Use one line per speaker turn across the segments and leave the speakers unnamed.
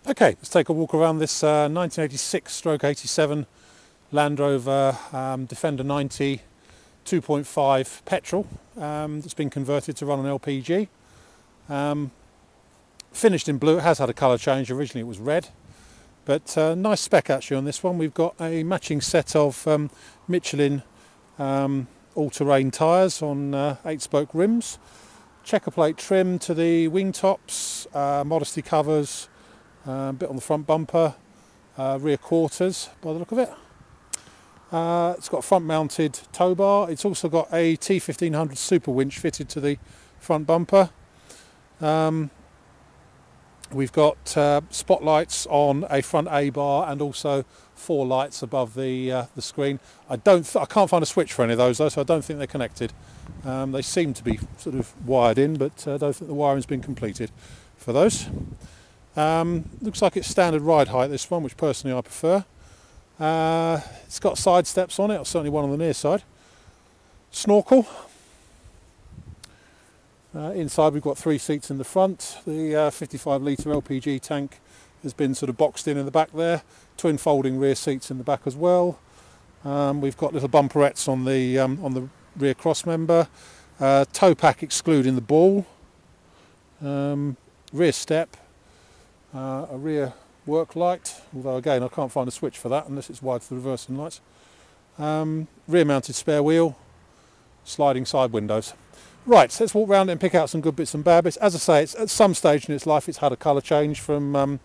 Okay, let's take a walk around this 1986/87 Land Rover Defender 90 2.5 petrol that's been converted to run on LPG. Finished in blue. It has had a colour change. Originally it was red, but nice spec actually on this one. We've got a matching set of Michelin all-terrain tyres on 8-spoke rims, checker plate trim to the wing tops, modesty covers, a bit on the front bumper, rear quarters by the look of it. It's got a front mounted tow bar. It's also got a T1500 super winch fitted to the front bumper. We've got spotlights on a front A bar and also 4 lights above the screen. I can't find a switch for any of those though, so I don't think they're connected. They seem to be sort of wired in, but I don't think the wiring's been completed for those. Looks like it's standard ride height, this one, which personally I prefer. It's got side steps on it, or certainly one on the near side. Snorkel. Inside we've got 3 seats in the front. The 55 litre LPG tank has been sort of boxed in the back there. Twin folding rear seats in the back as well. We've got little bumperettes on the rear cross member. Tow pack excluding the ball. Rear step. A rear work light, although again I can't find a switch for that unless it's wired to the reversing lights. Rear mounted spare wheel, sliding side windows. Right, so let's walk around and pick out some good bits and bad bits. As I say, it's at some stage in its life it's had a colour change from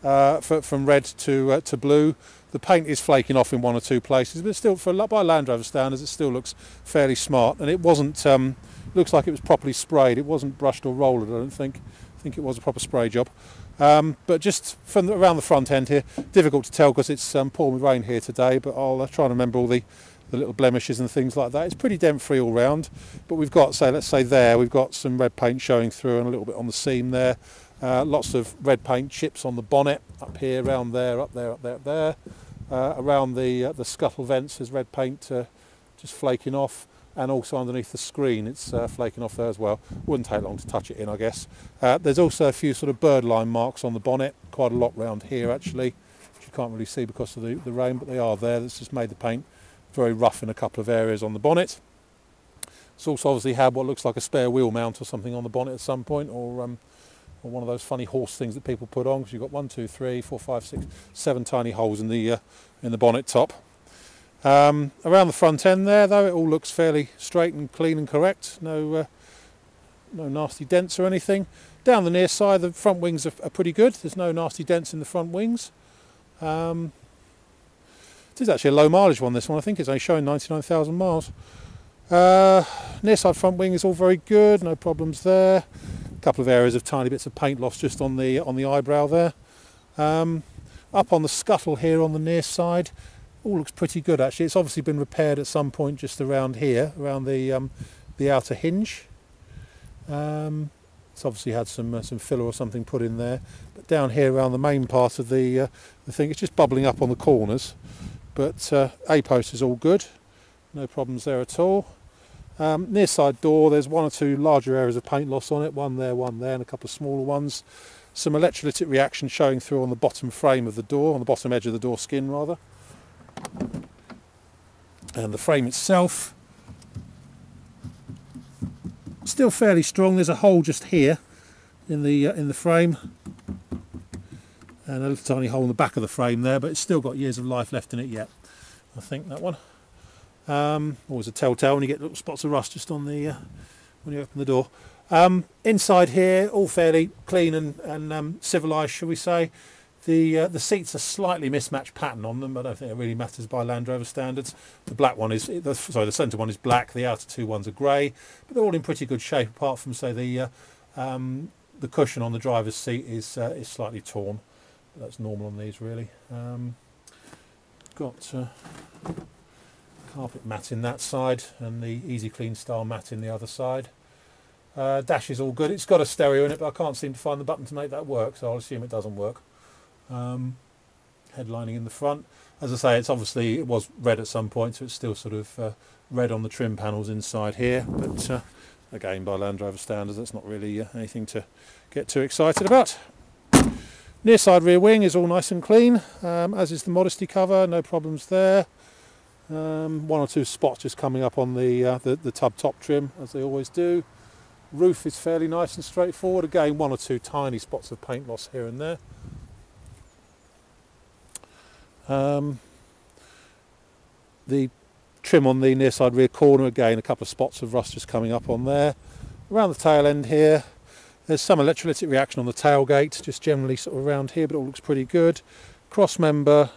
red to blue. The paint is flaking off in 1 or 2 places, but still, by Land Rover standards, it still looks fairly smart. And it wasn't, looks like it was properly sprayed. It wasn't brushed or rolled, I don't think. I think it was a proper spray job. But just from around the front end here, difficult to tell because it's pouring with rain here today, but I'll try and remember all the little blemishes and things like that. It's pretty dent free all round, but we've got, let's say there, we've got some red paint showing through and a little bit on the seam there. Lots of red paint chips on the bonnet, up here, around there, up there, up there, up there. Around the scuttle vents there's red paint just flaking off, and also underneath the screen it's flaking off there as well. Wouldn't take long to touch it in, I guess. There's also a few sort of bird line marks on the bonnet, quite a lot round here actually, which you can't really see because of the rain, but they are there. That's just made the paint very rough in a couple of areas on the bonnet. It's also obviously had what looks like a spare wheel mount or something on the bonnet at some point, or one of those funny horse things that people put on, because you've got 1, 2, 3, 4, 5, 6, 7 tiny holes in the bonnet top. Around the front end there though, it all looks fairly straight and clean and correct. No nasty dents or anything. Down the near side the front wings are pretty good. There's no nasty dents in the front wings. It is actually a low mileage one, this one. I think it's only showing 99,000 miles. Near side front wing is all very good, no problems there. A couple of areas of tiny bits of paint loss just on the eyebrow there. Up on the scuttle here on the near side, all looks pretty good actually. It's obviously been repaired at some point just around here, around the outer hinge. It's obviously had some filler or something put in there. But down here around the main part of the thing, it's just bubbling up on the corners. But A-post is all good, no problems there at all. Near side door, there's 1 or 2 larger areas of paint loss on it, one there, and a couple of smaller ones. Some electrolytic reaction showing through on the bottom frame of the door, on the bottom edge of the door skin rather. And the frame itself, still fairly strong. There's a hole just here in the frame, and a little tiny hole in the back of the frame there, but it's still got years of life left in it yet, I think, that one. Always a telltale when you get little spots of rust just on the when you open the door. Inside here, all fairly clean and civilised, shall we say. The seats are slightly mismatched pattern on them. I don't think it really matters by Land Rover standards. The black one is, the centre one is black. The outer 2 ones are grey, but they're all in pretty good shape, apart from say the cushion on the driver's seat is slightly torn. But that's normal on these really. Got carpet mat in that side and the Easy Clean style mat in the other side. Dash is all good. It's got a stereo in it, but I can't seem to find the button to make that work, so I'll assume it doesn't work. Headlining in the front, as I say, it was red at some point, so it's still sort of red on the trim panels inside here, but again by Land Rover standards that's not really anything to get too excited about. Near side rear wing is all nice and clean, as is the Modesty cover, no problems there. One or two spots just coming up on the tub top trim, as they always do. Roof is fairly nice and straightforward. Again, one or two tiny spots of paint loss here and there. The trim on the near side rear corner, again a couple of spots of rust just coming up on there. Around the tail end here, there's some electrolytic reaction on the tailgate, just generally sort of around here, but it all looks pretty good. Cross member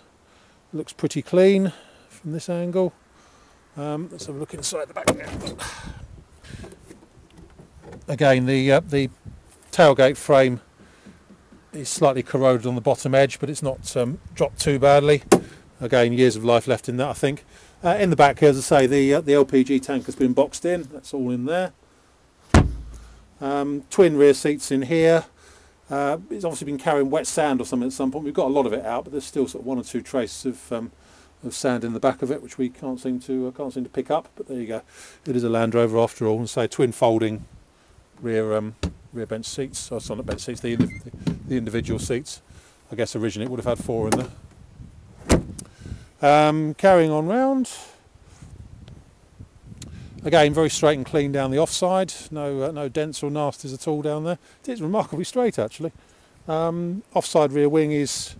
looks pretty clean from this angle. Let's have a look inside the back there. Again, the tailgate frame is slightly corroded on the bottom edge, but it's not dropped too badly. Again, years of life left in that, I think. In the back here, as I say, the LPG tank has been boxed in. That's all in there. Twin rear seats in here. It's obviously been carrying wet sand or something at some point. We've got a lot of it out, but there's still sort of one or two traces of sand in the back of it, which we can't seem to pick up. But there you go. It is a Land Rover after all. And say twin folding rear bench seats. Oh, sorry, not bench seats. The individual seats. I guess originally it would have had 4 in there. Carrying on round. Again, very straight and clean down the offside. No dents or nasties at all down there. It's remarkably straight actually. Offside rear wing is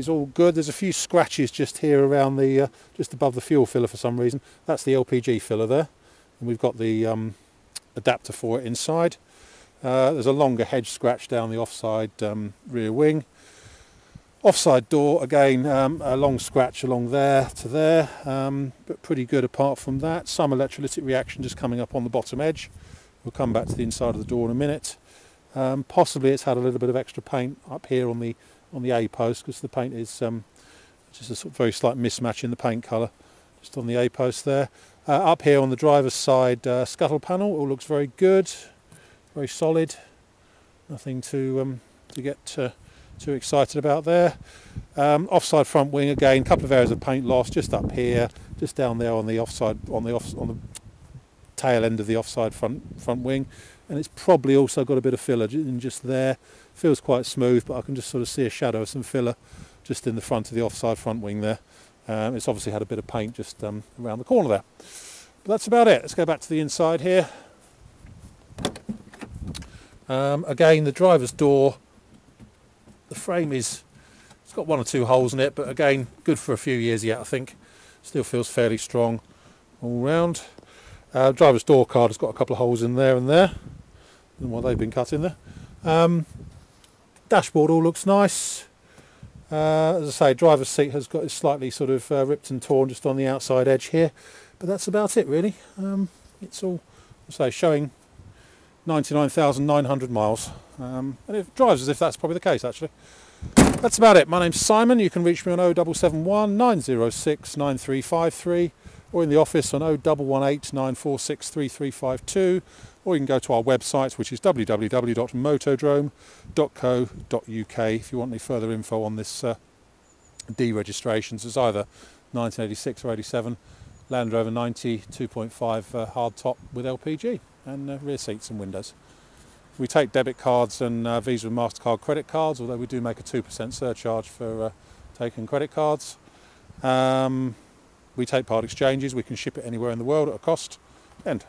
all good. There's a few scratches just here around the just above the fuel filler for some reason. That's the LPG filler there, and we've got the adapter for it inside. There's a longer hedge scratch down the offside rear wing. Offside door, again, a long scratch along there to there, but pretty good apart from that. Some electrolytic reaction just coming up on the bottom edge. We'll come back to the inside of the door in a minute. Possibly it's had a little bit of extra paint up here on the A post, because the paint is just a sort of very slight mismatch in the paint colour, just on the A post there. Up here on the driver's side scuttle panel, all looks very good, very solid. Nothing to get too excited about there. Offside front wing, again, a couple of areas of paint loss just up here, just down there on the offside, on the tail end of the offside front wing, and it's probably also got a bit of filler in just there. Feels quite smooth, but I can just sort of see a shadow of some filler just in the front of the offside front wing there. It's obviously had a bit of paint just around the corner there. But that's about it. Let's go back to the inside here. Again, the driver's door, the frame it's got 1 or 2 holes in it, but again, good for a few years yet, I think. Still feels fairly strong all round. Driver's door card has got a couple of holes in there and there. I don't know why they've been cut in there. Dashboard all looks nice. As I say, driver's seat has got slightly sort of ripped and torn just on the outside edge here, but that's about it really. It's all, as I say, showing 99,900 miles, and it drives as if that's probably the case actually. That's about it. My name's Simon. You can reach me on 0771 906 9353, or in the office on 0118 946 3352, or you can go to our website, which is www.motodrome.co.uk if you want any further info on this deregistrations. It's either 1986 or 87 Land Rover 90 2.5 hard top with LPG and rear seats and windows. We take debit cards and Visa and MasterCard credit cards, although we do make a 2% surcharge for taking credit cards. We take part exchanges. We can ship it anywhere in the world at a cost. End.